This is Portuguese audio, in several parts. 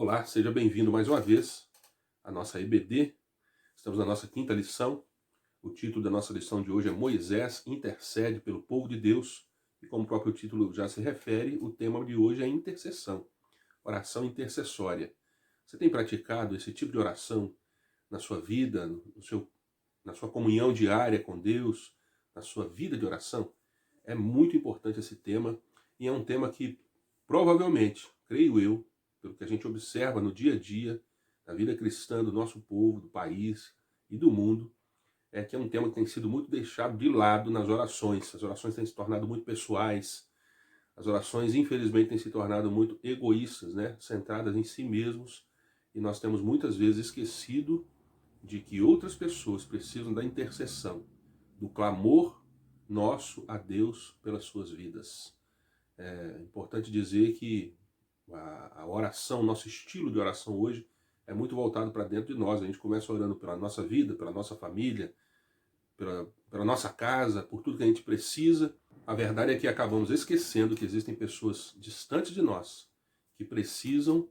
Olá, seja bem-vindo mais uma vez à nossa EBD. Estamos na nossa quinta lição. O título da nossa lição de hoje é Moisés intercede pelo povo de Deus. E como o próprio título já se refere, o tema de hoje é intercessão, oração intercessória. Você tem praticado esse tipo de oração na sua vida, na sua comunhão diária com Deus, na sua vida de oração? É muito importante esse tema e é um tema que provavelmente, creio eu, pelo que a gente observa no dia a dia, na vida cristã do nosso povo, do país e do mundo, é que é um tema que tem sido muito deixado de lado nas orações. As orações têm se tornado muito pessoais, as orações, infelizmente, têm se tornado muito egoístas, né? Centradas em si mesmos, e nós temos muitas vezes esquecido de que outras pessoas precisam da intercessão, do clamor nosso a Deus pelas suas vidas. É importante dizer que a oração, nosso estilo de oração hoje é muito voltado para dentro de nós. A gente começa orando pela nossa vida, pela nossa família, pela nossa casa, por tudo que a gente precisa. A verdade é que acabamos esquecendo que existem pessoas distantes de nós que precisam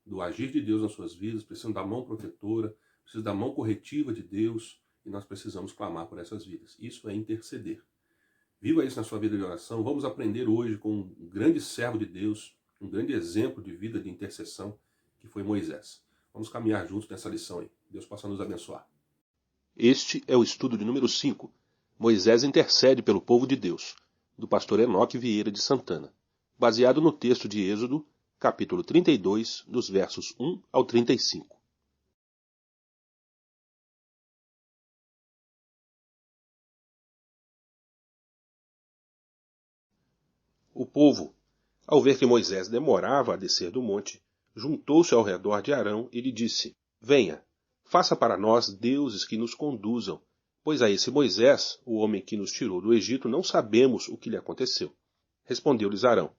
do agir de Deus nas suas vidas, precisam da mão protetora, precisam da mão corretiva de Deus, e nós precisamos clamar por essas vidas. Isso é interceder. Viva isso na sua vida de oração. Vamos aprender hoje com um grande servo de Deus, um grande exemplo de vida de intercessão, que foi Moisés. Vamos caminhar juntos nessa lição aí. Deus possa nos abençoar. Este é o estudo de número 5. Moisés intercede pelo povo de Deus, do pastor Enoque Vieira de Santana, baseado no texto de Êxodo, capítulo 32, dos versos 1 ao 35. O povo, ao ver que Moisés demorava a descer do monte, juntou-se ao redor de Arão e lhe disse: Venha, faça para nós deuses que nos conduzam, pois a esse Moisés, o homem que nos tirou do Egito, não sabemos o que lhe aconteceu. Respondeu-lhes Arão: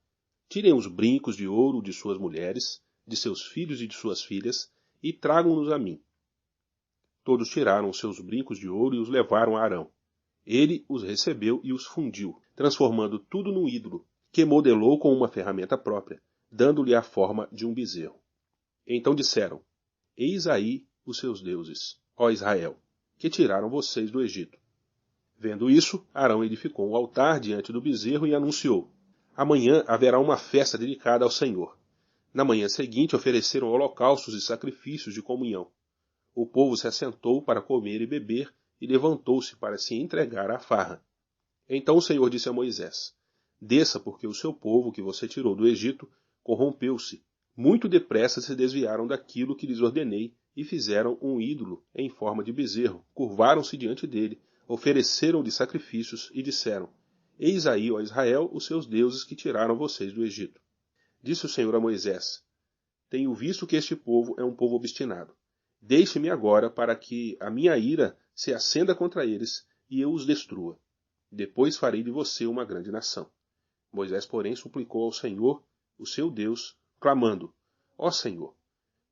Tirem os brincos de ouro de suas mulheres, de seus filhos e de suas filhas, e tragam-nos a mim. Todos tiraram os seus brincos de ouro e os levaram a Arão. Ele os recebeu e os fundiu, transformando tudo num ídolo, que modelou com uma ferramenta própria, dando-lhe a forma de um bezerro. Então disseram: Eis aí os seus deuses, ó Israel, que tiraram vocês do Egito. Vendo isso, Arão edificou um altar diante do bezerro e anunciou: Amanhã haverá uma festa dedicada ao Senhor. Na manhã seguinte ofereceram holocaustos e sacrifícios de comunhão. O povo se assentou para comer e beber e levantou-se para se entregar à farra. Então o Senhor disse a Moisés: Desça, porque o seu povo que você tirou do Egito corrompeu-se. Muito depressa se desviaram daquilo que lhes ordenei e fizeram um ídolo em forma de bezerro. Curvaram-se diante dele, ofereceram-lhe sacrifícios e disseram: Eis aí, ó Israel, os seus deuses que tiraram vocês do Egito. Disse o Senhor a Moisés: Tenho visto que este povo é um povo obstinado. Deixe-me agora para que a minha ira se acenda contra eles e eu os destrua. Depois farei de você uma grande nação. Moisés, porém, suplicou ao Senhor, o seu Deus, clamando: Ó Senhor,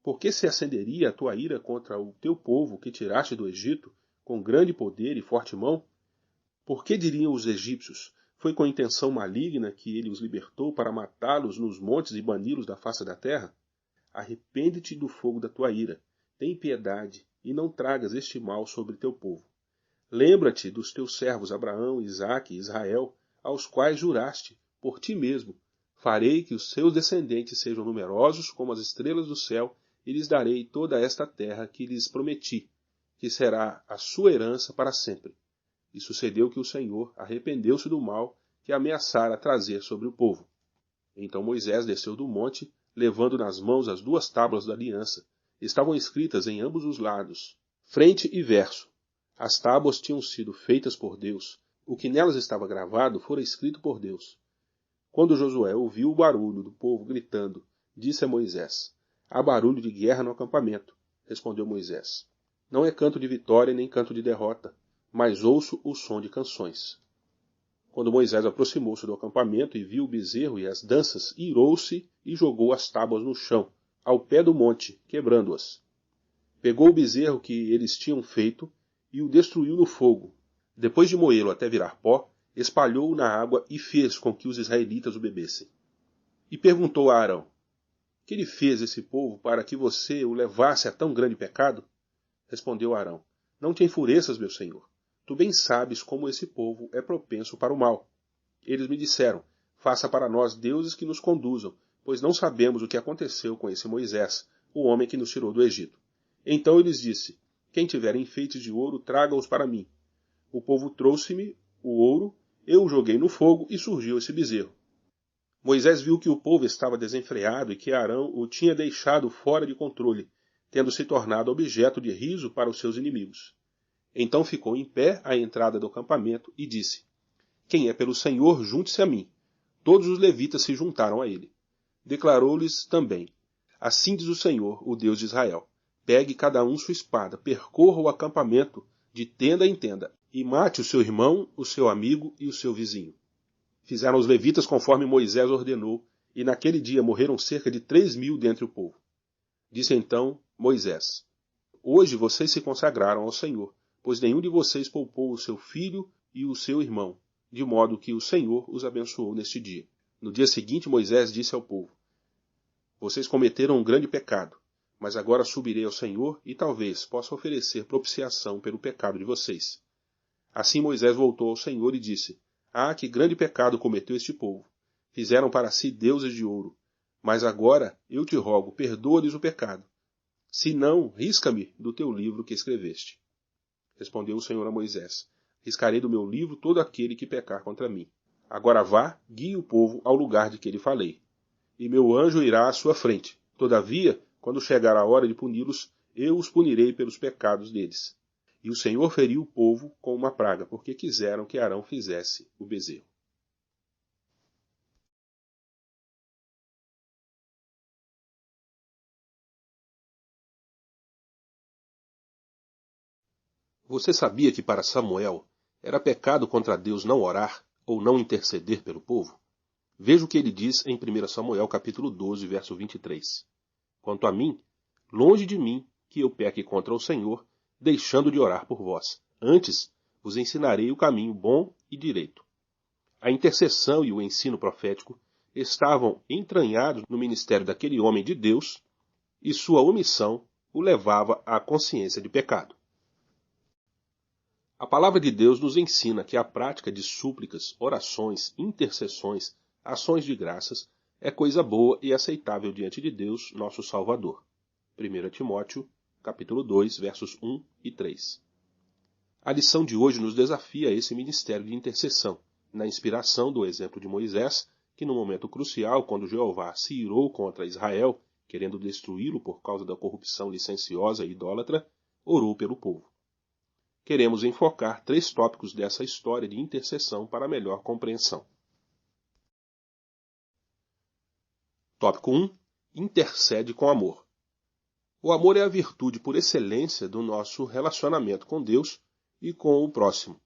por que se acenderia a tua ira contra o teu povo que tiraste do Egito com grande poder e forte mão? Por que diriam os egípcios: Foi com intenção maligna que ele os libertou para matá-los nos montes e bani-los da face da terra? Arrepende-te do fogo da tua ira, tem piedade, e não tragas este mal sobre teu povo. Lembra-te dos teus servos Abraão, Isaque e Israel, aos quais juraste, por ti mesmo: Farei que os seus descendentes sejam numerosos como as estrelas do céu, e lhes darei toda esta terra que lhes prometi, que será a sua herança para sempre. E sucedeu que o Senhor arrependeu-se do mal que ameaçara trazer sobre o povo. Então Moisés desceu do monte, levando nas mãos as 2 tábuas da aliança. Estavam escritas em ambos os lados, frente e verso. As tábuas tinham sido feitas por Deus. O que nelas estava gravado fora escrito por Deus. Quando Josué ouviu o barulho do povo gritando, disse a Moisés: Há barulho de guerra no acampamento. Respondeu Moisés: Não é canto de vitória nem canto de derrota, mas ouço o som de canções. Quando Moisés aproximou-se do acampamento e viu o bezerro e as danças, irou-se e jogou as tábuas no chão, ao pé do monte, quebrando-as. Pegou o bezerro que eles tinham feito e o destruiu no fogo. Depois de moê-lo até virar pó, espalhou-o na água e fez com que os israelitas o bebessem. E perguntou a Arão: Que lhe fez esse povo para que você o levasse a tão grande pecado? Respondeu Arão: Não te enfureças, meu senhor. Tu bem sabes como esse povo é propenso para o mal. Eles me disseram: Faça para nós deuses que nos conduzam, pois não sabemos o que aconteceu com esse Moisés, o homem que nos tirou do Egito. Então eu lhes disse: Quem tiver enfeites de ouro, traga-os para mim. O povo trouxe-me o ouro, eu o joguei no fogo e surgiu esse bezerro. Moisés viu que o povo estava desenfreado e que Arão o tinha deixado fora de controle, tendo se tornado objeto de riso para os seus inimigos. Então ficou em pé à entrada do acampamento e disse: Quem é pelo Senhor, junte-se a mim. Todos os levitas se juntaram a ele. Declarou-lhes também: Assim diz o Senhor, o Deus de Israel: Pegue cada um sua espada, percorra o acampamento de tenda em tenda, e mate o seu irmão, o seu amigo e o seu vizinho. Fizeram os levitas conforme Moisés ordenou, e naquele dia morreram cerca de 3.000 dentre o povo. Disse então Moisés: Hoje vocês se consagraram ao Senhor, pois nenhum de vocês poupou o seu filho e o seu irmão, de modo que o Senhor os abençoou neste dia. No dia seguinte Moisés disse ao povo: Vocês cometeram um grande pecado, mas agora subirei ao Senhor e talvez possa oferecer propiciação pelo pecado de vocês. Assim Moisés voltou ao Senhor e disse: Ah, que grande pecado cometeu este povo! Fizeram para si deuses de ouro. Mas agora, eu te rogo, perdoa-lhes o pecado. Se não, risca-me do teu livro que escreveste. Respondeu o Senhor a Moisés: Riscarei do meu livro todo aquele que pecar contra mim. Agora vá, guie o povo ao lugar de que lhe falei. E meu anjo irá à sua frente. Todavia, quando chegar a hora de puni-los, eu os punirei pelos pecados deles. E o Senhor feriu o povo com uma praga, porque quiseram que Arão fizesse o bezerro. Você sabia que para Samuel era pecado contra Deus não orar ou não interceder pelo povo? Veja o que ele diz em 1 Samuel capítulo 12, verso 23. Quanto a mim, longe de mim que eu peque contra o Senhor, deixando de orar por vós. Antes, vos ensinarei o caminho bom e direito. A intercessão e o ensino profético estavam entranhados no ministério daquele homem de Deus, e sua omissão o levava à consciência de pecado. A palavra de Deus nos ensina que a prática de súplicas, orações, intercessões, ações de graças é coisa boa e aceitável diante de Deus, nosso Salvador. 1 Timóteo, capítulo 2, versos 1 e 3. A lição de hoje nos desafia a esse ministério de intercessão, na inspiração do exemplo de Moisés, que no momento crucial, quando Jeová se irou contra Israel, querendo destruí-lo por causa da corrupção licenciosa e idólatra, orou pelo povo. Queremos enfocar 3 tópicos dessa história de intercessão para melhor compreensão. Tópico 1. Intercede com amor. O amor é a virtude por excelência do nosso relacionamento com Deus e com o próximo.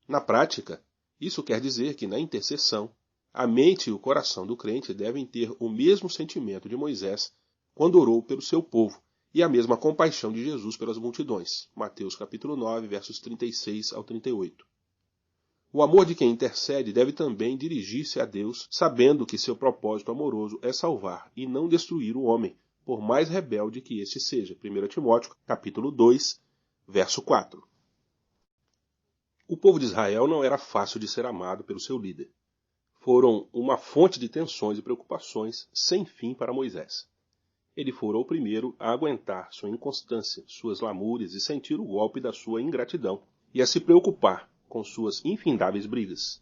Na prática, isso quer dizer que na intercessão, a mente e o coração do crente devem ter o mesmo sentimento de Moisés quando orou pelo seu povo, e a mesma compaixão de Jesus pelas multidões. Mateus capítulo 9, versos 36 ao 38. O amor de quem intercede deve também dirigir-se a Deus, sabendo que seu propósito amoroso é salvar e não destruir o homem, por mais rebelde que este seja. 1 Timóteo capítulo 2, verso 4. O povo de Israel não era fácil de ser amado pelo seu líder. Foram uma fonte de tensões e preocupações sem fim para Moisés. Ele fora o primeiro a aguentar sua inconstância, suas lamúrias e sentir o golpe da sua ingratidão, e a se preocupar com suas infindáveis brigas.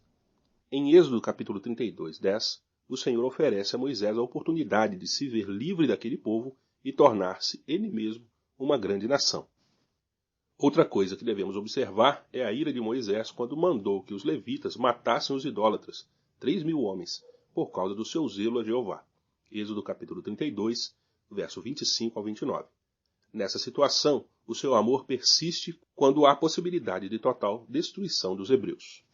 Em Êxodo capítulo 32, 10, o Senhor oferece a Moisés a oportunidade de se ver livre daquele povo e tornar-se ele mesmo uma grande nação. Outra coisa que devemos observar é a ira de Moisés quando mandou que os levitas matassem os idólatras, 3.000 homens, por causa do seu zelo a Jeová. Êxodo capítulo 32, verso 25 ao 29. Nessa situação, o seu amor persiste quando há possibilidade de total destruição dos hebreus.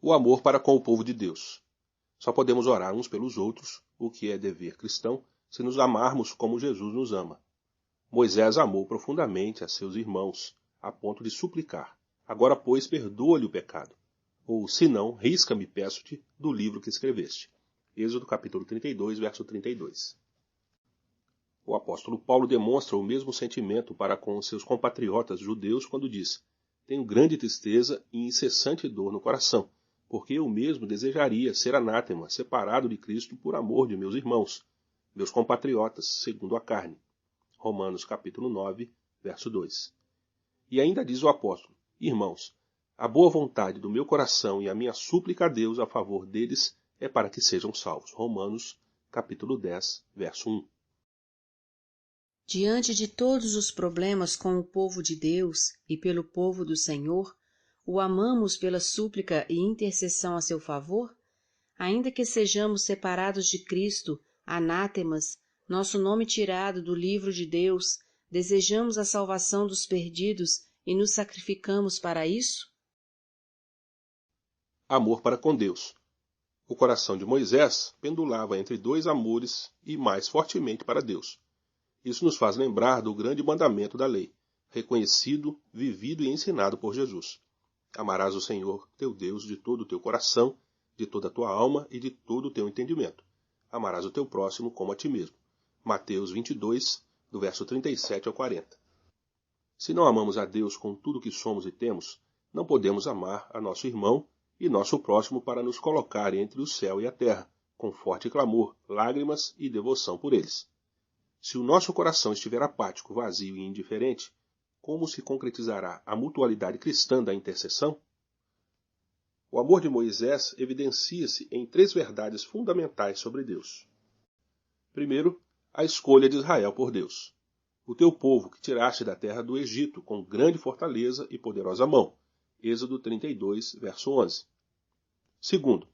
O amor para com o povo de Deus. Só podemos orar uns pelos outros, o que é dever cristão, se nos amarmos como Jesus nos ama. Moisés amou profundamente a seus irmãos, a ponto de suplicar: agora, pois, perdoa-lhe o pecado. Ou, se não, risca-me, peço-te, do livro que escreveste. Êxodo capítulo 32, verso 32. O apóstolo Paulo demonstra o mesmo sentimento para com os seus compatriotas judeus quando diz: tenho grande tristeza e incessante dor no coração, porque eu mesmo desejaria ser anátema, separado de Cristo por amor de meus irmãos, meus compatriotas, segundo a carne. Romanos capítulo 9, verso 2. E ainda diz o apóstolo: irmãos, a boa vontade do meu coração e a minha súplica a Deus a favor deles é para que sejam salvos. Romanos capítulo 10, verso 1. Diante de todos os problemas com o povo de Deus e pelo povo do Senhor, o amamos pela súplica e intercessão a seu favor? Ainda que sejamos separados de Cristo, anátemas, nosso nome tirado do livro de Deus, desejamos a salvação dos perdidos e nos sacrificamos para isso? Amor para com Deus. O coração de Moisés pendulava entre dois amores e mais fortemente para Deus. Isso nos faz lembrar do grande mandamento da lei, reconhecido, vivido e ensinado por Jesus. Amarás o Senhor, teu Deus, de todo o teu coração, de toda a tua alma e de todo o teu entendimento. Amarás o teu próximo como a ti mesmo. Mateus 22, do verso 37 ao 40. Se não amamos a Deus com tudo que somos e temos, não podemos amar a nosso irmão e nosso próximo para nos colocar entre o céu e a terra, com forte clamor, lágrimas e devoção por eles. Se o nosso coração estiver apático, vazio e indiferente, como se concretizará a mutualidade cristã da intercessão? O amor de Moisés evidencia-se em três verdades fundamentais sobre Deus. Primeiro, a escolha de Israel por Deus. O teu povo que tiraste da terra do Egito com grande fortaleza e poderosa mão. Êxodo 32, verso 11. Segundo,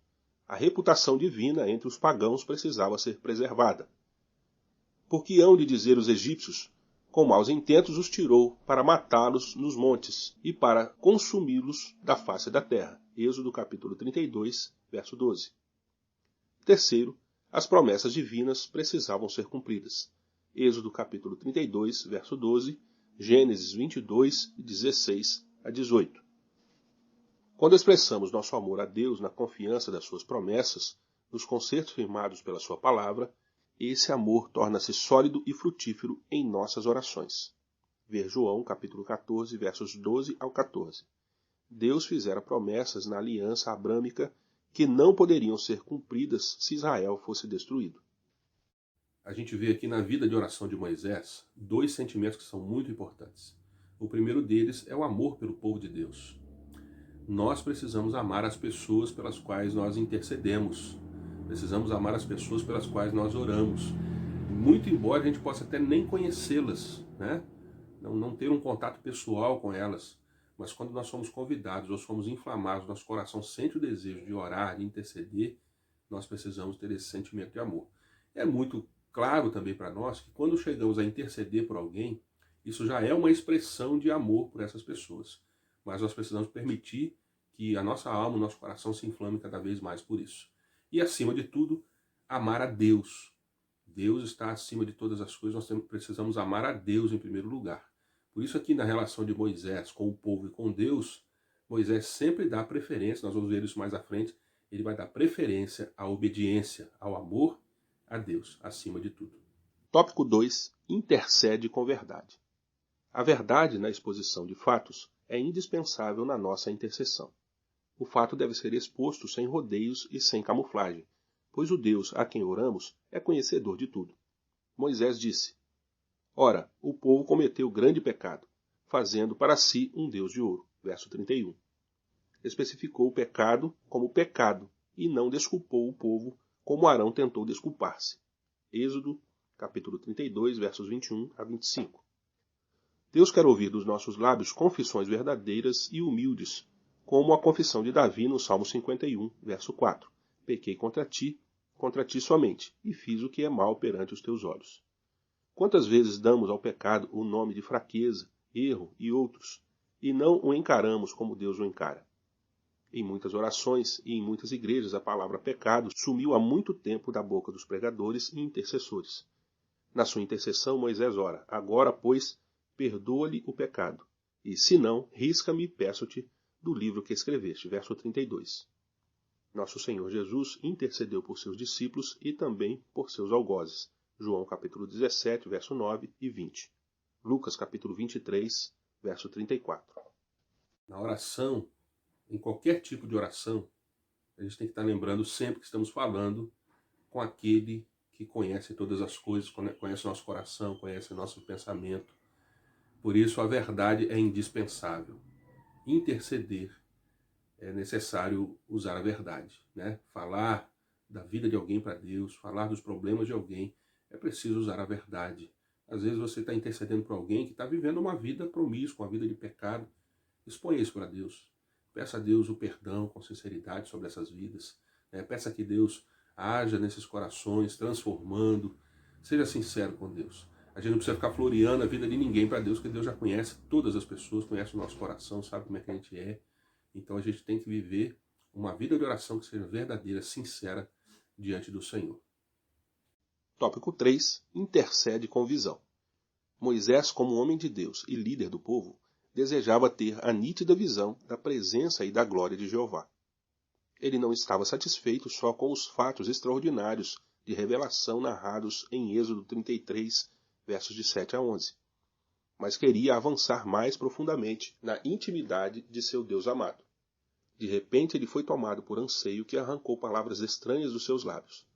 a reputação divina entre os pagãos precisava ser preservada. Porque hão de dizer os egípcios, com maus intentos os tirou para matá-los nos montes e para consumi-los da face da terra. Êxodo capítulo 32, verso 12. Terceiro, as promessas divinas precisavam ser cumpridas. Êxodo capítulo 32, verso 12, Gênesis 22, 16 a 18. Quando expressamos nosso amor a Deus na confiança das suas promessas, nos concertos firmados pela sua palavra, esse amor torna-se sólido e frutífero em nossas orações. Ver João, capítulo 14, versos 12 ao 14. Deus fizera promessas na aliança abrâmica que não poderiam ser cumpridas se Israel fosse destruído. A gente vê aqui na vida de oração de Moisés dois sentimentos que são muito importantes. O primeiro deles é o amor pelo povo de Deus. Nós precisamos amar as pessoas pelas quais nós intercedemos. Precisamos amar as pessoas pelas quais nós oramos. Muito embora a gente possa até nem conhecê-las, né? Não ter um contato pessoal com elas. Mas quando nós somos convidados ou somos inflamados, nosso coração sente o desejo de orar, de interceder, nós precisamos ter esse sentimento de amor. É muito claro também para nós que quando chegamos a interceder por alguém, isso já é uma expressão de amor por essas pessoas. Mas nós precisamos permitir que a nossa alma, o nosso coração se inflame cada vez mais por isso. E, acima de tudo, amar a Deus. Deus está acima de todas as coisas, nós precisamos amar a Deus em primeiro lugar. Por isso aqui na relação de Moisés com o povo e com Deus, Moisés sempre dá preferência, nós vamos ver isso mais à frente, ele vai dar preferência à obediência, ao amor a Deus, acima de tudo. Tópico 2. Intercede com verdade. A verdade na exposição de fatos é indispensável na nossa intercessão. O fato deve ser exposto sem rodeios e sem camuflagem, pois o Deus a quem oramos é conhecedor de tudo. Moisés disse: ora, o povo cometeu grande pecado, fazendo para si um Deus de ouro. Verso 31. Especificou o pecado como pecado e não desculpou o povo como Arão tentou desculpar-se. Êxodo, capítulo 32, versos 21 a 25. Deus quer ouvir dos nossos lábios confissões verdadeiras e humildes, como a confissão de Davi no Salmo 51, verso 4. Pequei contra ti somente, e fiz o que é mal perante os teus olhos. Quantas vezes damos ao pecado o nome de fraqueza, erro e outros, e não o encaramos como Deus o encara? Em muitas orações e em muitas igrejas a palavra pecado sumiu há muito tempo da boca dos pregadores e intercessores. Na sua intercessão Moisés ora: agora, pois, perdoa-lhe o pecado, e se não, risca-me, peço-te, do livro que escreveste. Verso 32. Nosso Senhor Jesus intercedeu por seus discípulos e também por seus algozes. João capítulo 17, verso 9 e 20. Lucas capítulo 23, verso 34. Na oração, em qualquer tipo de oração, a gente tem que estar lembrando sempre que estamos falando com aquele que conhece todas as coisas, conhece nosso coração, conhece nosso pensamento. Por isso a verdade é indispensável. Interceder é necessário usar a verdade, né? Falar da vida de alguém para Deus, falar dos problemas de alguém, é preciso usar a verdade. Às vezes você está intercedendo por alguém que está vivendo uma vida promíscua, uma vida de pecado. Exponha isso para Deus. Peça a Deus o perdão com sinceridade sobre essas vidas. Né? Peça que Deus haja nesses corações, transformando. Seja sincero com Deus. A gente não precisa ficar floreando a vida de ninguém para Deus, porque Deus já conhece todas as pessoas, conhece o nosso coração, sabe como é que a gente é. Então a gente tem que viver uma vida de oração que seja verdadeira, sincera, diante do Senhor. Tópico 3. Intercede com visão. Moisés, como homem de Deus e líder do povo, desejava ter a nítida visão da presença e da glória de Jeová. Ele não estava satisfeito só com os fatos extraordinários de revelação narrados em Êxodo 33, versos de 7 a 11, mas queria avançar mais profundamente na intimidade de seu Deus amado. De repente ele foi tomado por anseio que arrancou palavras estranhas dos seus lábios.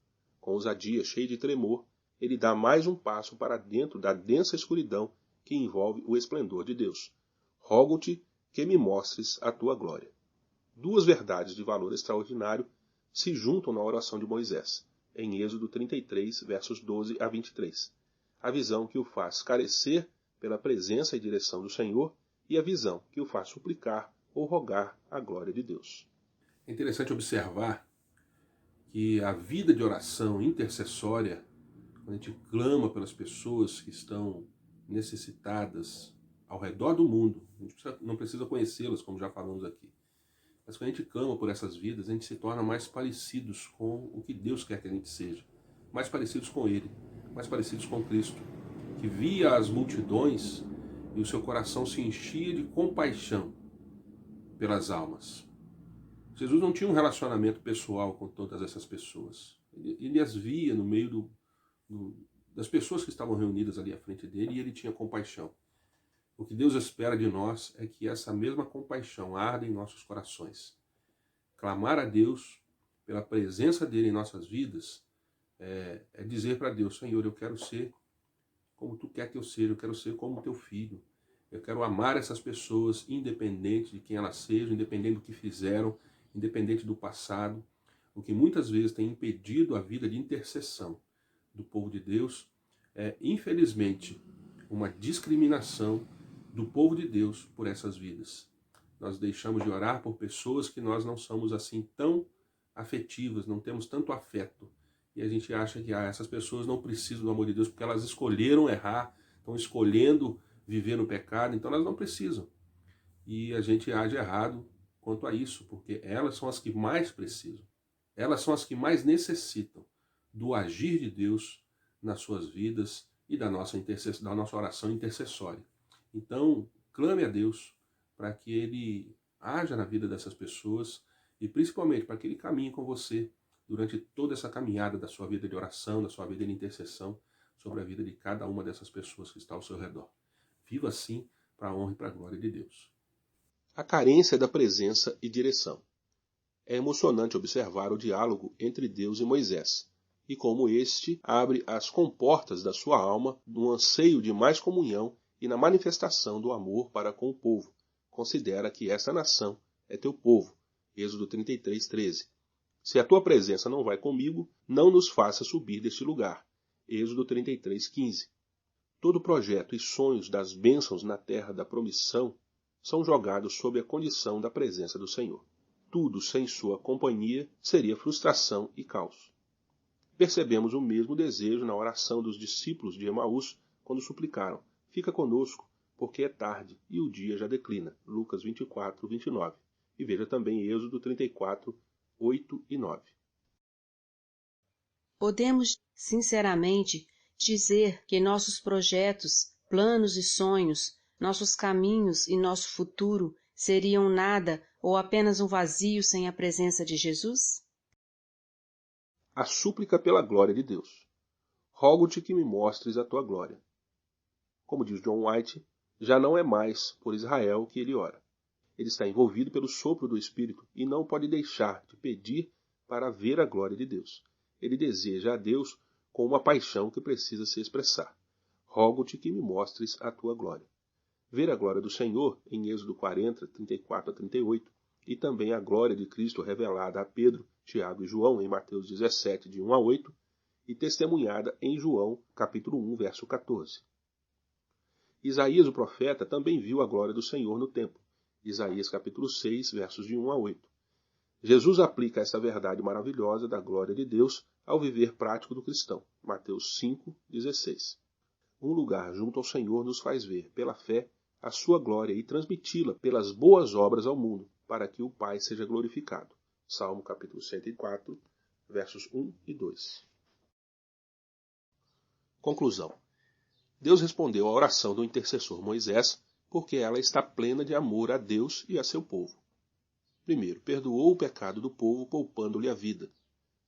Com ousadia, cheio de tremor, ele dá mais um passo para dentro da densa escuridão que envolve o esplendor de Deus. Rogo-te que me mostres a tua glória. Duas verdades de valor extraordinário se juntam na oração de Moisés, em Êxodo 33, versos 12 a 23. A visão que o faz carecer pela presença e direção do Senhor e a visão que o faz suplicar ou rogar a glória de Deus. É interessante observar que a vida de oração intercessória, quando a gente clama pelas pessoas que estão necessitadas ao redor do mundo, a gente não precisa conhecê-las, como já falamos aqui, mas quando a gente clama por essas vidas, a gente se torna mais parecidos com o que Deus quer que a gente seja, mais parecidos com Ele, mais parecidos com Cristo, que via as multidões e o seu coração se enchia de compaixão pelas almas. Jesus não tinha um relacionamento pessoal com todas essas pessoas. Ele as via no meio das pessoas que estavam reunidas ali à frente dele e ele tinha compaixão. O que Deus espera de nós é que essa mesma compaixão arda em nossos corações. Clamar a Deus pela presença dele em nossas vidas é dizer para Deus: Senhor, eu quero ser como tu quer que eu seja, eu quero ser como teu filho. Eu quero amar essas pessoas, independente de quem elas sejam, independente do que fizeram, independente do passado. O que muitas vezes tem impedido a vida de intercessão do povo de Deus é, infelizmente, uma discriminação do povo de Deus por essas vidas. Nós deixamos de orar por pessoas que nós não somos assim tão afetivas, não temos tanto afeto. E a gente acha que essas pessoas não precisam do amor de Deus porque elas escolheram errar, estão escolhendo viver no pecado, então elas não precisam. E a gente age errado quanto a isso, porque elas são as que mais precisam. Elas são as que mais necessitam do agir de Deus nas suas vidas e da nossa oração intercessória. Então, clame a Deus para que Ele haja na vida dessas pessoas e principalmente para que Ele caminhe com você durante toda essa caminhada da sua vida de oração, da sua vida de intercessão sobre a vida de cada uma dessas pessoas que está ao seu redor. Viva assim para a honra e para a glória de Deus. A carência da presença e direção. É emocionante observar o diálogo entre Deus e Moisés, e como este abre as comportas da sua alma no anseio de mais comunhão e na manifestação do amor para com o povo. Considera que esta nação é teu povo. Êxodo 33, 13. Se a tua presença não vai comigo, não nos faça subir deste lugar. Êxodo 33, 15. Todo projeto e sonhos das bênçãos na terra da promissão são jogados sob a condição da presença do Senhor. Tudo sem sua companhia seria frustração e caos. Percebemos o mesmo desejo na oração dos discípulos de Emaús quando suplicaram: fica conosco, porque é tarde e o dia já declina. Lucas 24, 29. E veja também Êxodo 34, 8 e 9. Podemos, sinceramente, dizer que nossos projetos, planos e sonhos, nossos caminhos e nosso futuro seriam nada ou apenas um vazio sem a presença de Jesus? A súplica pela glória de Deus. Rogo-te que me mostres a tua glória. Como diz John White, já não é mais por Israel que ele ora. Ele está envolvido pelo sopro do Espírito e não pode deixar de pedir para ver a glória de Deus. Ele deseja a Deus com uma paixão que precisa se expressar. Rogo-te que me mostres a tua glória. Ver a glória do Senhor, em Êxodo 40, 34 a 38, e também a glória de Cristo revelada a Pedro, Tiago e João, em Mateus 17, de 1 a 8, e testemunhada em João, capítulo 1, verso 14. Isaías, o profeta, também viu a glória do Senhor no templo. Isaías, capítulo 6, versos de 1 a 8. Jesus aplica essa verdade maravilhosa da glória de Deus ao viver prático do cristão. Mateus 5, 16. Um lugar junto ao Senhor nos faz ver, pela fé, a sua glória e transmiti-la pelas boas obras ao mundo, para que o Pai seja glorificado. Salmo capítulo 104, versos 1 e 2. Conclusão. Deus respondeu à oração do intercessor Moisés, porque ela está plena de amor a Deus e a seu povo. Primeiro, perdoou o pecado do povo, poupando-lhe a vida.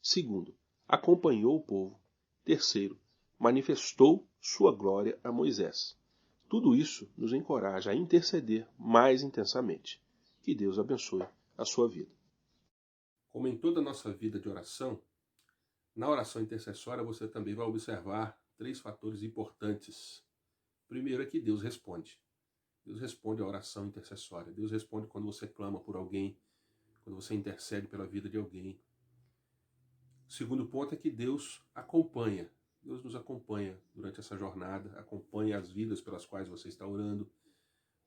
Segundo, acompanhou o povo. Terceiro, manifestou sua glória a Moisés. Tudo isso nos encoraja a interceder mais intensamente. Que Deus abençoe a sua vida. Como em toda a nossa vida de oração, na oração intercessória você também vai observar 3 fatores importantes. Primeiro é que Deus responde. Deus responde à oração intercessória. Deus responde quando você clama por alguém, quando você intercede pela vida de alguém. O segundo ponto é que Deus acompanha. Deus nos acompanha durante essa jornada, acompanha as vidas pelas quais você está orando.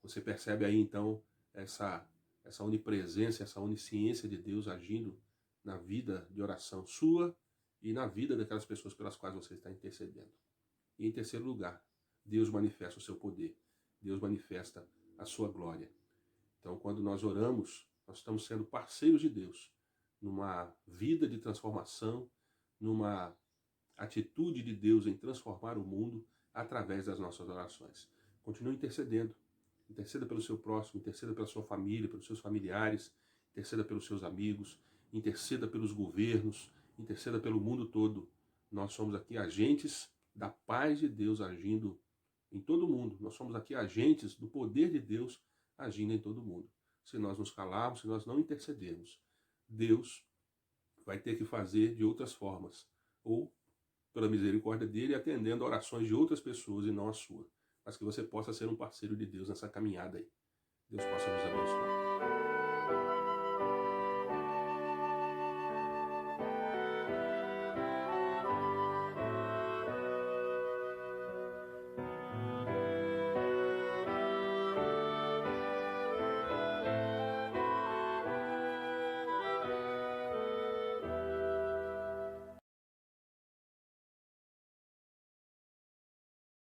Você percebe aí então essa onipresença, essa onisciência de Deus agindo na vida de oração sua e na vida daquelas pessoas pelas quais você está intercedendo. E em terceiro lugar, Deus manifesta o seu poder. Deus manifesta a sua glória. Então, quando nós oramos, nós estamos sendo parceiros de Deus numa vida de transformação, numa atitude de Deus em transformar o mundo através das nossas orações. Continue intercedendo. Interceda pelo seu próximo, interceda pela sua família, pelos seus familiares, interceda pelos seus amigos, interceda pelos governos, interceda pelo mundo todo. Nós somos aqui agentes da paz de Deus agindo em todo o mundo. Nós somos aqui agentes do poder de Deus agindo em todo o mundo. Se nós nos calarmos, se nós não intercedermos, Deus vai ter que fazer de outras formas, ou pela misericórdia dele, atendendo a orações de outras pessoas e não a sua. Mas que você possa ser um parceiro de Deus nessa caminhada aí. Deus possa nos abençoar.